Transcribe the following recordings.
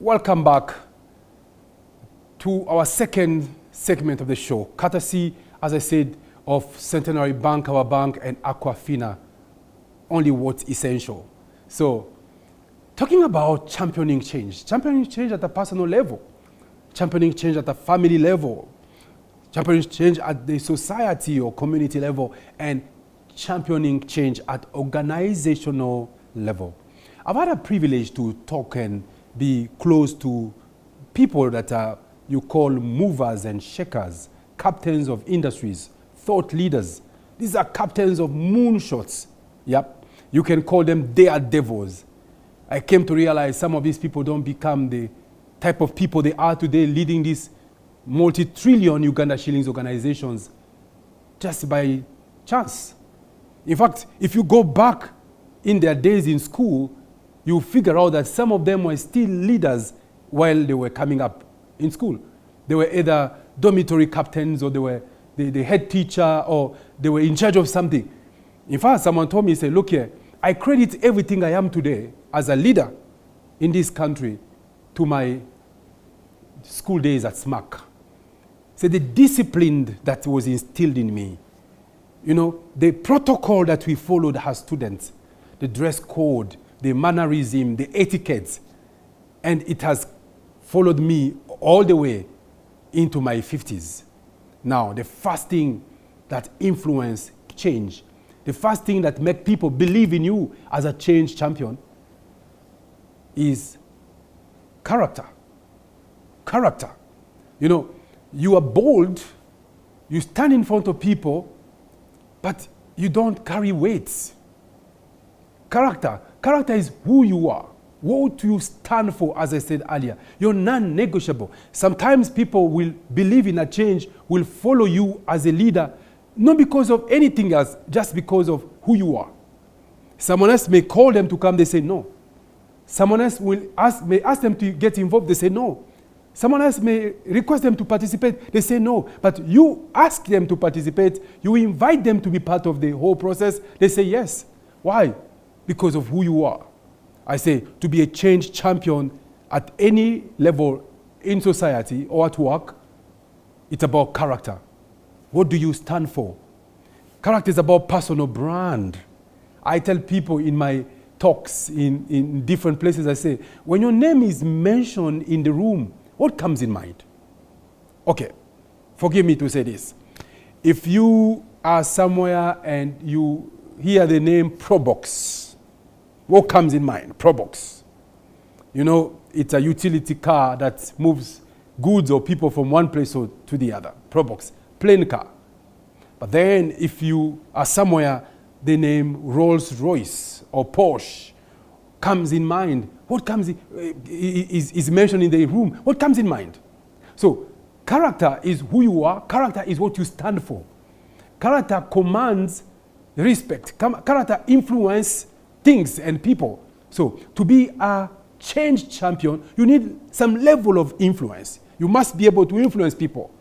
Welcome back to our second segment of the show, courtesy, as I said, of Centenary Bank, our bank, and Aquafina, only what's essential. So, talking about championing change at a personal level, championing change at a family level, championing change at the society or community level, and championing change at organizational level. I've had a privilege to talk and be close to people that are, you call movers and shakers, captains of industries, thought leaders. These are captains of moonshots. Yep. You can call them daredevils. I came to realize some of these people don't become the type of people they are today, leading these multi-trillion Uganda shillings organizations just by chance. In fact, if you go back in their days in school, you figure out that some of them were still leaders while they were coming up in school. They were either dormitory captains, or they were the head teacher, or they were in charge of something. In fact, someone told me, he said, look here, I credit everything I am today as a leader in this country to my school days at SMAC. So the discipline that was instilled in me, the protocol that we followed as students, the dress code, the mannerism, the etiquette, and it has followed me all the way into my 50s. Now, the first thing that influence change, the first thing that make people believe in you as a change champion is character. Character. You are bold, you stand in front of people, but you don't carry weights. Character is who you are, what you stand for, as I said earlier. You're non-negotiable. Sometimes people will believe in a change, will follow you as a leader, not because of anything else, just because of who you are. Someone else may call them to come, they say no. Someone else may ask them to get involved, they say no. Someone else may request them to participate, they say no. But you ask them to participate, you invite them to be part of the whole process, they say yes. Why? Because of who you are. I say, to be a change champion at any level in society or at work, it's about character. What do you stand for? Character is about personal brand. I tell people in my talks in different places, I say, when your name is mentioned in the room, what comes in mind? Okay, forgive me to say this. If you are somewhere and you hear the name Probox, what comes in mind? Probox. It's a utility car that moves goods or people from one place to the other. Probox. Plain car. But then if you are somewhere, the name Rolls Royce or Porsche comes in mind. What comes in, is mentioned in the room? What comes in mind? So character is who you are. Character is what you stand for. Character commands respect. Character influences things and people. So to be a change champion, you need some level of influence. You must be able to influence people.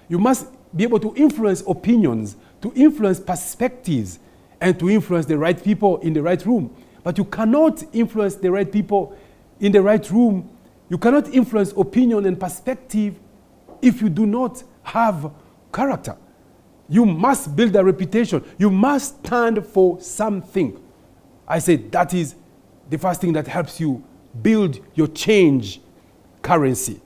You must be able to influence opinions, to influence perspectives, and to influence the right people in the right room. But you cannot influence the right people in the right room. You cannot influence opinion and perspective if you do not have character. You must build a reputation. You must stand for something. I say that is the first thing that helps you build your change currency,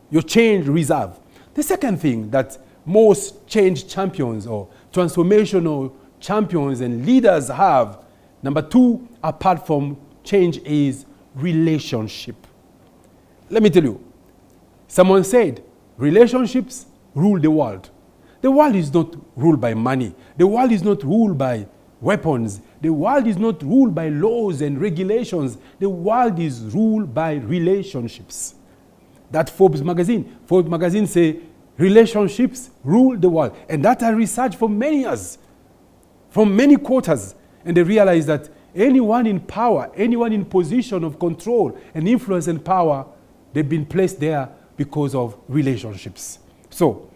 your change reserve. The second thing that most change champions or transformational champions and leaders have, number two, apart from change, is relationship. Let me tell you, someone said, relationships rule the world. The world is not ruled by money. The world is not ruled by weapons. The world is not ruled by laws and regulations. The world is ruled by relationships. That Forbes magazine say relationships rule the world. And that I researched for many years, from many quarters. And they realized that anyone in power, anyone in position of control and influence and power, they've been placed there because of relationships. So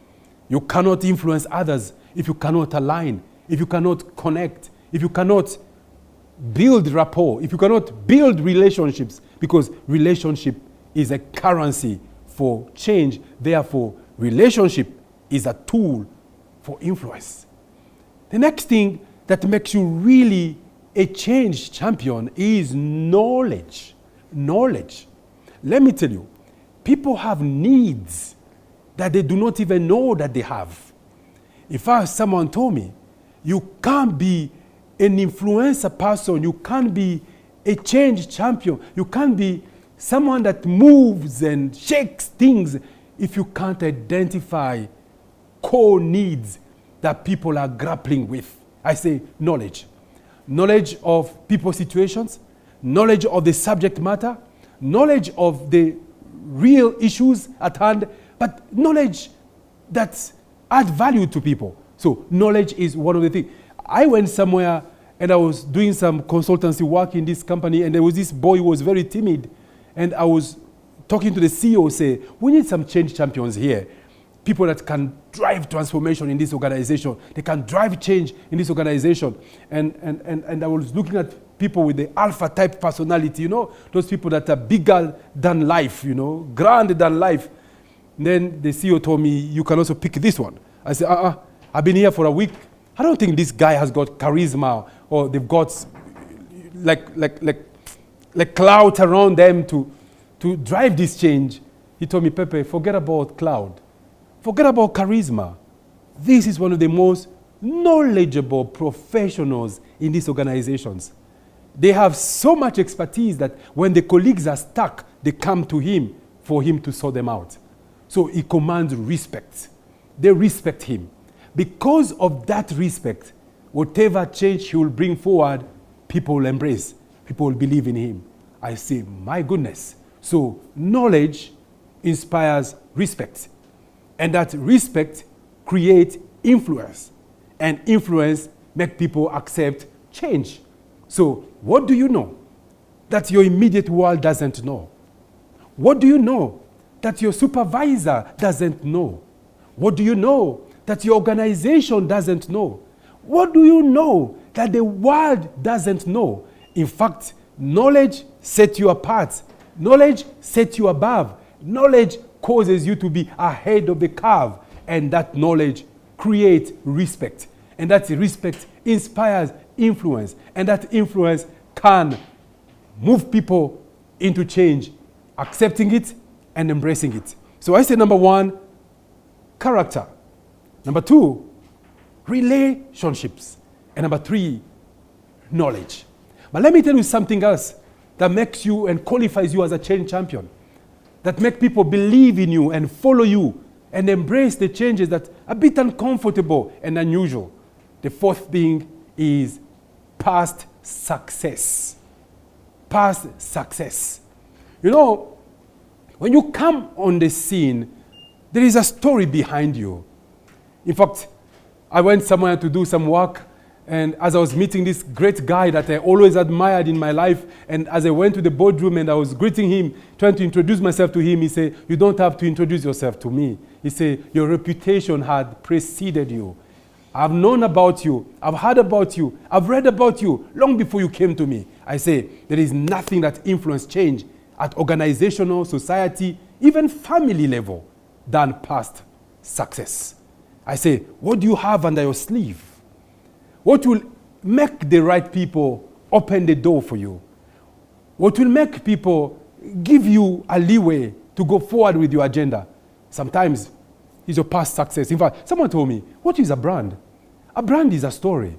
you cannot influence others if you cannot align, if you cannot connect, if you cannot build rapport, if you cannot build relationships, because relationship is a currency for change. Therefore, relationship is a tool for influence. The next thing that makes you really a change champion is knowledge. Knowledge. Let me tell you, people have needs that they do not even know that they have. If someone told me, you can't be an influencer person, you can't be a change champion, you can't be someone that moves and shakes things if you can't identify core needs that people are grappling with. I say knowledge. Knowledge of people's situations, knowledge of the subject matter, knowledge of the real issues at hand, but knowledge that adds value to people. So knowledge is one of the things. I went somewhere and I was doing some consultancy work in this company, and there was this boy who was very timid, and I was talking to the CEO, say, we need some change champions here. People that can drive transformation in this organization. They can drive change in this organization. And I was looking at people with the alpha type personality, you know, those people that are bigger than life, you know, grander than life. And then the CEO told me, you can also pick this one. I said, I've been here for a week. I don't think this guy has got charisma, or they've got like clout around them to drive this change. He told me, Pepe, forget about cloud. Forget about charisma. This is one of the most knowledgeable professionals in these organizations. They have so much expertise that when the colleagues are stuck, they come to him for him to sort them out. So he commands respect. They respect him. Because of that respect, whatever change he will bring forward, people will embrace. People will believe in him. I say, my goodness. So knowledge inspires respect. And that respect creates influence. And influence makes people accept change. So what do you know that your immediate world doesn't know? What do you know that your supervisor doesn't know? What do you know that your organization doesn't know? What do you know that the world doesn't know? In fact, knowledge sets you apart. Knowledge sets you above. Knowledge causes you to be ahead of the curve. And that knowledge creates respect. And that respect inspires influence. And that influence can move people into change, accepting it and embracing it. So I say number one, character. Number two, relationships. And number three, knowledge. But let me tell you something else that makes you and qualifies you as a change champion. That make people believe in you and follow you and embrace the changes that are a bit uncomfortable and unusual. The fourth thing is past success. Past success. You know, when you come on the scene, there is a story behind you. In fact, I went somewhere to do some work, and as I was meeting this great guy that I always admired in my life, and as I went to the boardroom and I was greeting him, trying to introduce myself to him, he said, you don't have to introduce yourself to me. He said, your reputation had preceded you. I've known about you, I've heard about you, I've read about you long before you came to me. I say, there is nothing that influences change at organizational, society, even family level than past success. I say, what do you have under your sleeve? What will make the right people open the door for you? What will make people give you a leeway to go forward with your agenda? Sometimes it's your past success. In fact, someone told me, what is a brand? A brand is a story.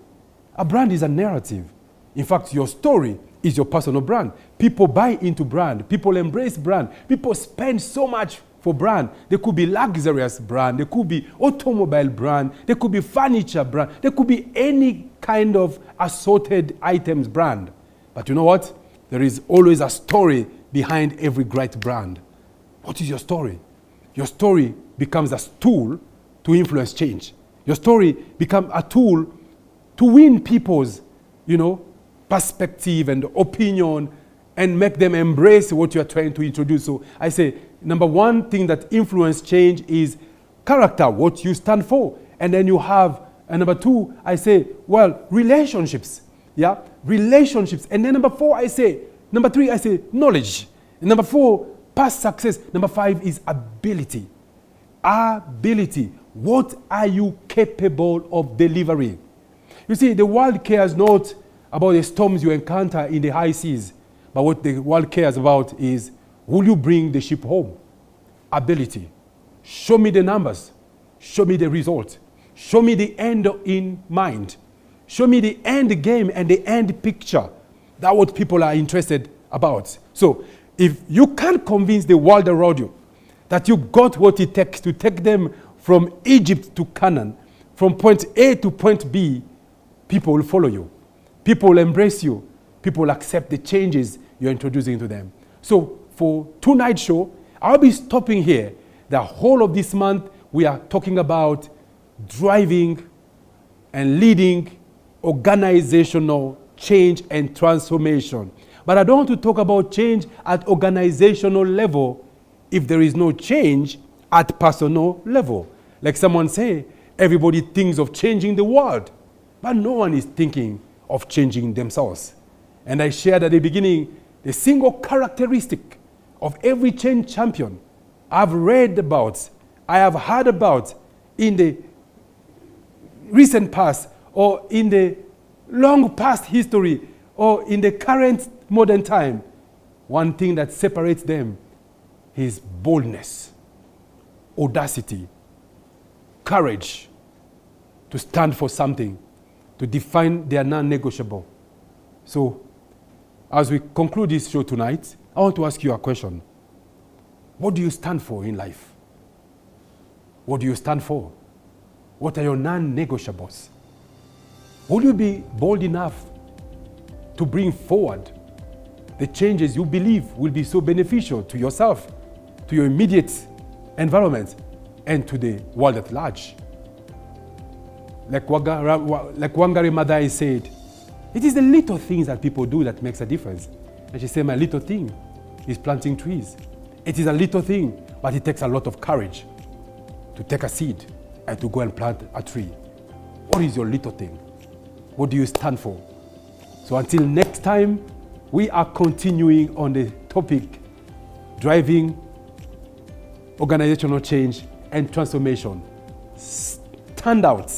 A brand is a narrative. In fact, your story is your personal brand. People buy into brand. People embrace brand. People spend so much for brand. There could be luxurious brand. There could be automobile brand. There could be furniture brand. There could be any kind of assorted items brand. But you know what? There is always a story behind every great brand. What is your story? Your story becomes a tool to influence change. Your story becomes a tool to win people's, perspective and opinion and make them embrace what you are trying to introduce. So I say, number one thing that influence change is character, what you stand for. And then you have, and number two, I say, relationships. Yeah, relationships. And then number three, I say knowledge. And number four, past success. Number 5 is ability. Ability. What are you capable of delivering? You see, the world cares not about the storms you encounter in the high seas, but what the world cares about is, will you bring the ship home? Ability. Show me the numbers. Show me the result. Show me the end in mind. Show me the end game and the end picture. That's what people are interested about. So if you can't convince the world around you that you got what it takes to take them from Egypt to Canaan, from point A to point B, people will follow you. People will embrace you. People will accept the changes you're introducing to them. So for tonight's show, I'll be stopping here. The whole of this month, we are talking about driving and leading organizational change and transformation. But I don't want to talk about change at organizational level if there is no change at personal level. Like someone say, everybody thinks of changing the world, but no one is thinking of changing themselves. And I shared at the beginning the single characteristic of every change champion I've read about, I have heard about in the recent past, or in the long past history, or in the current modern time. One thing that separates them is boldness, audacity, courage to stand for something, to define their non-negotiable. So, as we conclude this show tonight, I want to ask you a question. What do you stand for in life? What do you stand for? What are your non-negotiables? Will you be bold enough to bring forward the changes you believe will be so beneficial to yourself, to your immediate environment, and to the world at large? Like Wangari Maathai said, it is the little things that people do that makes a difference. And she said, my little thing is planting trees. It is a little thing, but it takes a lot of courage to take a seed and to go and plant a tree. What is your little thing? What do you stand for? So until next time, we are continuing on the topic, driving organizational change and transformation. Stand out.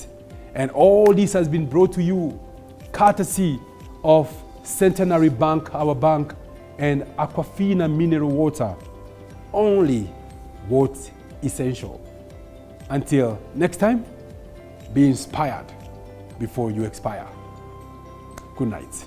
And all this has been brought to you courtesy of Centenary Bank, our bank, and Aquafina mineral water. Only what's essential. Until next time, be inspired before you expire. Good night.